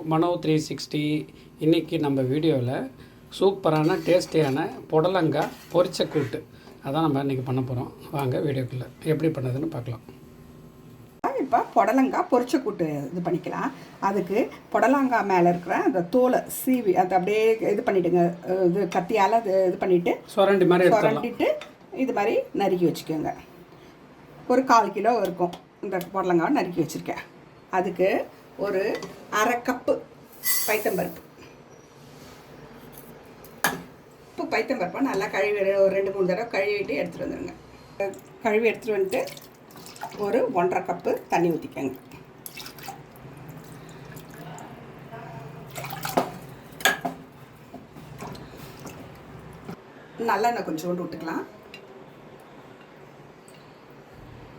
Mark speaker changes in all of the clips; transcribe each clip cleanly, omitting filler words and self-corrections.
Speaker 1: மனோ 360. இன்றைக்கி நம்ம வீடியோவில் சூப்பரான டேஸ்டியான புடலங்காய் பொரிச்ச கூட்டு அதான் நம்ம இன்றைக்கி பண்ண போகிறோம். வாங்க வீடியோக்குள்ளே எப்படி பண்ணதுன்னு பார்க்கலாம்.
Speaker 2: இப்போ புடலங்காய் பொரிச்ச கூட்டு இது பண்ணிக்கலாம். அதுக்கு புடலங்காய் மேலே இருக்கிற அந்த தோலை சீவி அதை அப்படியே இது பண்ணிவிடுங்க. இது கத்தியால் இது பண்ணிவிட்டு சுரண்டிட்டு இது மாதிரி நறுக்கி வச்சுக்கோங்க. ஒரு 1/4 கிலோ இருக்கும் இந்த புடலங்காய் நறுக்கி வச்சுருக்கேன். அதுக்கு ஒரு 1/2 கப்பு பைத்தம்பருப்பு. இப்போ பைத்தம்பருப்பை நல்லா கழுவி ஒரு 2-3 தடவை கழுவிட்டு எடுத்துகிட்டு வந்துடுங்க. கழுவி எடுத்துகிட்டு வந்துட்டு ஒரு 1/2 கப்பு தண்ணி ஊற்றிக்கங்க. நல்லெண்ணெய் கொஞ்சோண்டு விட்டுக்கலாம்.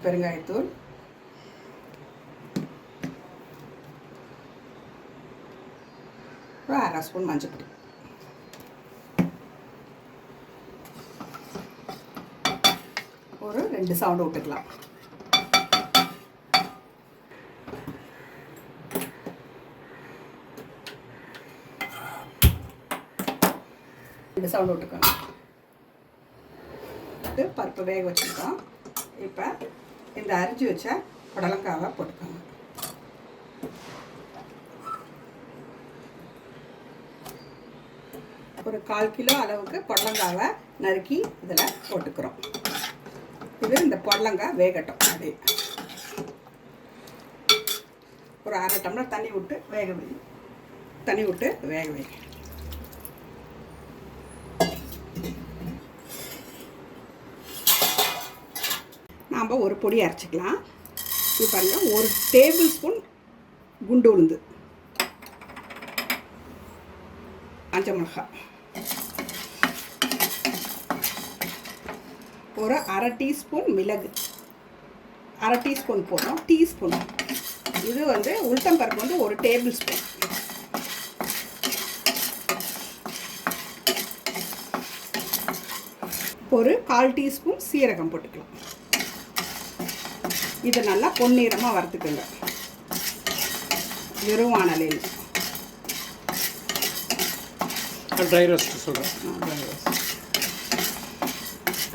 Speaker 2: பெருங்காயத்தூள், ஒரு 1/2 ஸ்பூன் மஞ்சள், ஒரு 2 சவுண்டு விட்டுக்கலாம். சவுண்டு விட்டுக்கோங்க. பருப்பு வேக வச்சுருக்கோம். இப்போ இந்த அரிஞ்சு வச்ச புடலங்காவை போட்டுக்கோங்க. ஒரு 1/4 கிலோ அளவுக்கு புடலங்காவை நறுக்கி இதில் போட்டுக்கிறோம். இது இந்த புடலங்காய் வேகட்டும். அப்படியே ஒரு 1/2 டம்ளர் தண்ணி விட்டு வேக வை. நாம் ஒரு பொடி அரைச்சிக்கலாம். இது பாருங்கள், 1 டேபிள் ஸ்பூன் குண்டு உளுந்து, காஞ்ச மிளகாய், ஒரு 1/2 டீஸ்பூன் மிளகு, 1/2 டீஸ்பூன் போடுறோம். டீஸ்பூன் இது உளுத்தம் பருப்பு 1 டேபிள் ஸ்பூன், ஒரு 1/4 டீஸ்பூன் சீரகம் போட்டுக்கலாம். இது நல்லா பொன்னிறமாக வறுத்துக்குங்க. வெறும் வாணலியில்
Speaker 1: ட்ரை ரோஸ்ட் சொல்கிறேன்.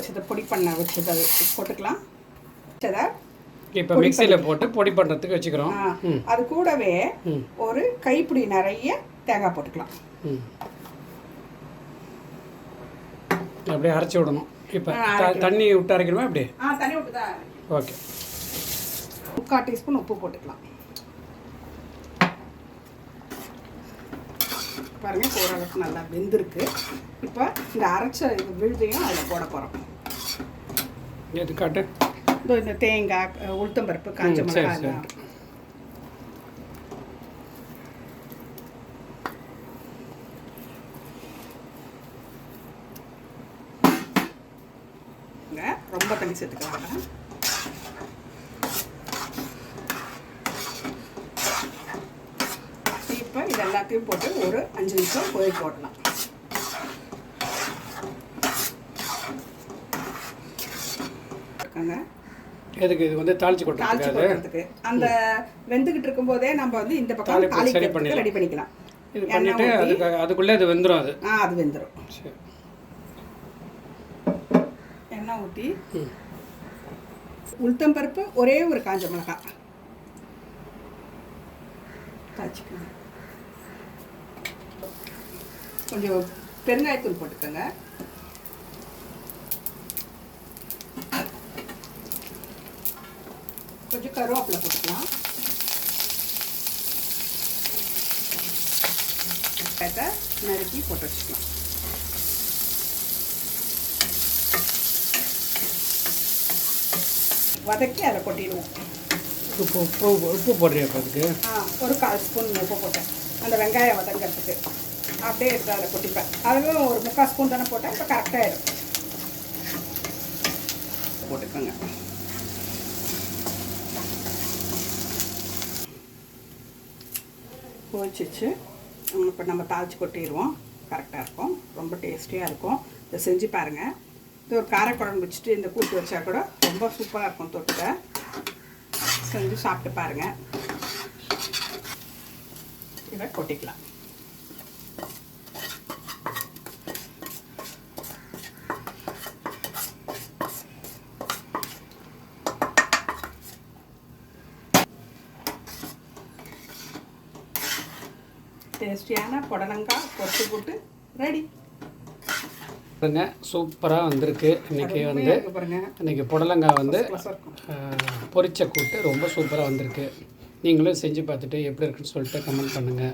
Speaker 2: இதை பொடி பண்ண வச்சதை போட்டுக்கலாம்.
Speaker 1: இப்போ மிக்சியில் போட்டு பொடி பண்ணுறதுக்கு வச்சுக்கிறோம்.
Speaker 2: அது கூடவே ஒரு கைப்பிடி நிறைய தேங்காய் போட்டுக்கலாம்.
Speaker 1: அப்படியே அரைச்சி விடணும். இப்போ தண்ணி விட்டு அரைக்கணுமா? எப்படி?
Speaker 2: தண்ணி விட்டு தான்.
Speaker 1: ஓகே.
Speaker 2: 3/4 டீஸ்பூன் உப்பு போட்டுக்கலாம். பாருங்கள், ஓரளவுக்கு நல்லா வெந்திருக்கு. இப்போ இந்த அரைச்ச இது விழுதையும் அதில் போட போகிறோம்.
Speaker 1: எது காட்டு?
Speaker 2: இந்த தேங்காய், உளுத்தம்பருப்பு, காஞ்ச மிளகாய். ரொம்ப தண்ணி சேர்த்துக்கலாம். இப்போ இது எல்லாத்தையும் போட்டு ஒரு 5 நிமிஷம் கொதிக்க விடலாம்.
Speaker 1: எதுக்கு? இது தாளிச்சு கொட்டுறதுக்கு.
Speaker 2: அந்த வெந்துக்கிட்டு இருக்கும்போதே நம்ம இந்த பக்கம் தாளிக்கிறதுக்கு ரெடி பண்ணிக்கலாம்.
Speaker 1: இது பண்ணிட்டு அதுக்குள்ளே அது வெந்துடும்.
Speaker 2: அது வெந்துடும்.
Speaker 1: சரி,
Speaker 2: எண்ணெய் ஊற்றி உளுத்தம் பருப்பு, ஒரே ஒரு காஞ்ச மிளகாய் தாளிச்சுக்கோங்க. கொஞ்சம் பெருங்காயத்தூள் போட்டுக்கோங்க. கொஞ்சம் கருவேப்பிலை போட்டுக்கலாம். நறுக்கி போட்டு வச்சுக்கலாம். வதக்கி அதை கொட்டிடுவோம்.
Speaker 1: உப்பு போடுறியா? அதுக்கு
Speaker 2: ஒரு 1/4 ஸ்பூன் உப்பு போட்டேன். அந்த வெங்காயம் வதங்கிறதுக்கு அப்படியே எடுத்து அதை கொட்டிப்பேன். அதுவும் ஒரு 3/4 ஸ்பூன் தானே போட்டேன். இப்போ கரெக்டாகிடும். போட்டுக்கோங்க. கொதிச்சிச்சு. இப்போ நம்ம தாளித்து கொட்டிடுவோம். கரெக்டாக இருக்கும். ரொம்ப டேஸ்டியாக இருக்கும். இதை செஞ்சு பாருங்கள். இது ஒரு காரக்குழம்பு வச்சுட்டு இந்த கூட்டு வச்சா கூட ரொம்ப சூப்பராக இருக்கும். தொட்டுக்க செஞ்சு சாப்பிட்டு பாருங்கள். இதை கொட்டிக்கலாம். டேஸ்டியான புடலங்காய் பொரிச்ச கூட்டு ரெடி.
Speaker 1: பாருங்க சூப்பராக வந்திருக்கு. இன்றைக்கி வந்து இன்றைக்கி புடலங்காய் வந்து பொரிச்ச கூட்டு ரொம்ப சூப்பராக வந்திருக்கு. நீங்களும் செஞ்சு பார்த்துட்டு எப்படி இருக்குன்னு சொல்லிட்டு கமெண்ட் பண்ணுங்கள்.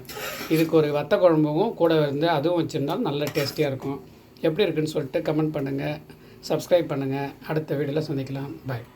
Speaker 1: இதுக்கு ஒரு வத்த குழம்பும் கூட வந்து அதுவும் வச்சுருந்தாலும் நல்ல டேஸ்டியாக இருக்கும். எப்படி இருக்குன்னு சொல்லிட்டு கமெண்ட் பண்ணுங்கள், சப்ஸ்கிரைப் பண்ணுங்கள். அடுத்த வீடியோவில் சந்திக்கலாம். பாய்.